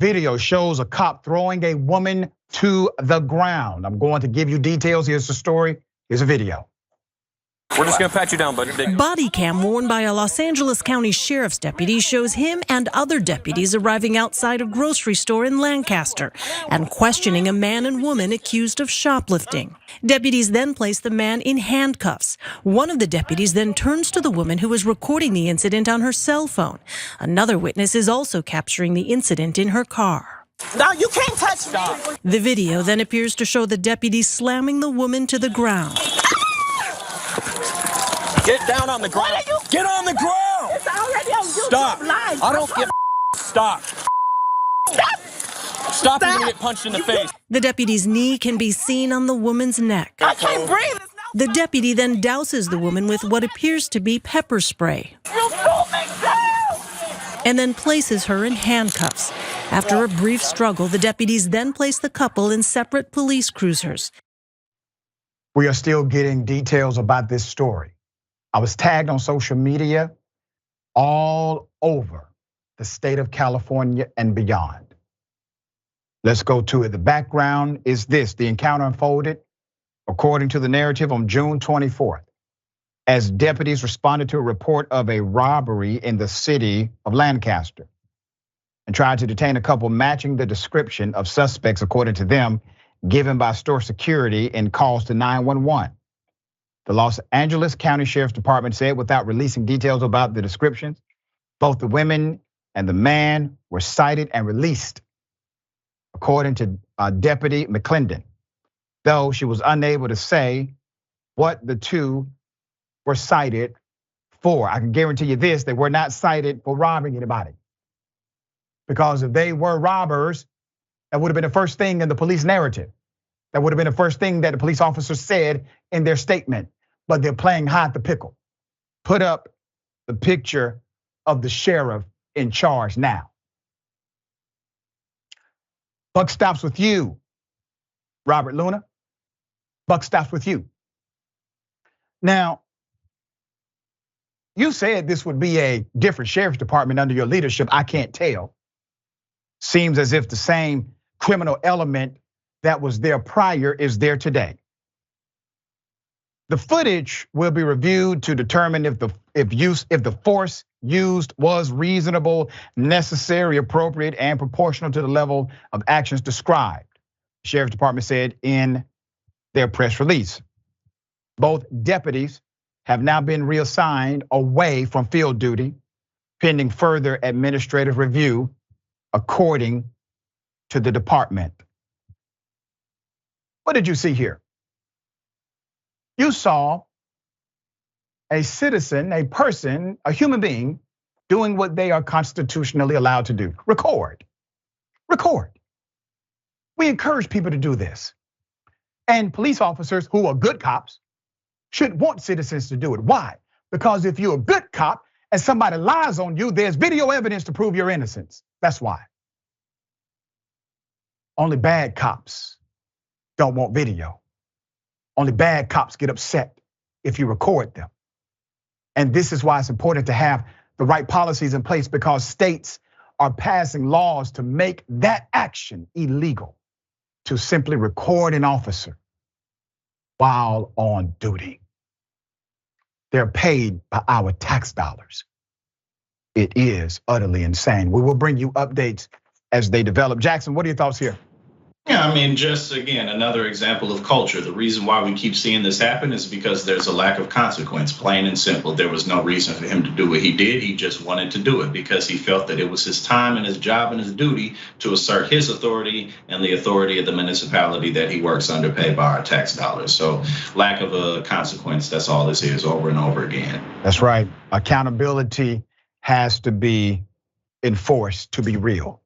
video shows a cop throwing a woman to the ground. I'm going to give you details. Here's the story. Here's a video. We're just gonna pat you down, buddy. Body cam worn by a Los Angeles County Sheriff's deputy shows him and other deputies arriving outside a grocery store in Lancaster and questioning a man and woman accused of shoplifting. Deputies then place the man in handcuffs. One of the deputies then turns to the woman who was recording the incident on her cell phone. Another witness is also capturing the incident in her car. No, you can't touch me. The video then appears to show the deputy slamming the woman to the ground. Get down on the ground. Get on the ground. It's already on YouTube. Stop. Live. I don't give a Stop. Stop. You're gonna get punched in the face. The deputy's knee can be seen on the woman's neck. I can't breathe. The deputy then douses the woman with what appears to be pepper spray and then places her in handcuffs. After a brief struggle, the deputies then place the couple in separate police cruisers. We are still getting details about this story. I was tagged on social media all over the state of California and beyond. Let's go to it. The background is this. The encounter unfolded, according to the narrative, on June 24th, as deputies responded to a report of a robbery in the city of Lancaster and tried to detain a couple matching the description of suspects, according to them, given by store security in calls to 911. The Los Angeles County Sheriff's Department said, without releasing details about the descriptions, both the women and the man were cited and released, according to Deputy McClendon, though she was unable to say what the two were cited for. I can guarantee you this, they were not cited for robbing anybody. Because if they were robbers, that would have been the first thing in the police narrative. That would have been the first thing that the police officer said in their statement, but they're playing hide the pickle. Put up the picture of the sheriff in charge now. Buck stops with you, Robert Luna. Buck stops with you. Now, you said this would be a different sheriff's department under your leadership. I can't tell. Seems as if the same criminal element that was there prior is there today. The footage will be reviewed to determine if the force used was reasonable, necessary, appropriate, and proportional to the level of actions described, the Sheriff's Department said in their press release. Both deputies have now been reassigned away from field duty, pending further administrative review, according to the department. What did you see here? You saw a citizen, a person, a human being doing what they are constitutionally allowed to do. Record. We encourage people to do this. And police officers who are good cops should want citizens to do it. Why? Because if you're a good cop and somebody lies on you, there's video evidence to prove your innocence. That's why. Only bad cops don't want video. Only bad cops get upset if you record them. And this is why it's important to have the right policies in place, because states are passing laws to make that action illegal, to simply record an officer while on duty. They're paid by our tax dollars. It is utterly insane. We will bring you updates as they develop. Jackson, what are your thoughts here? Yeah, I mean, just again, another example of culture. The reason why we keep seeing this happen is because there's a lack of consequence, plain and simple. There was no reason for him to do what he did. He just wanted to do it because he felt that it was his time and his job and his duty to assert his authority and the authority of the municipality that he works under, paid by our tax dollars. So lack of a consequence, that's all this is, over and over again. That's right. Accountability has to be enforced to be real.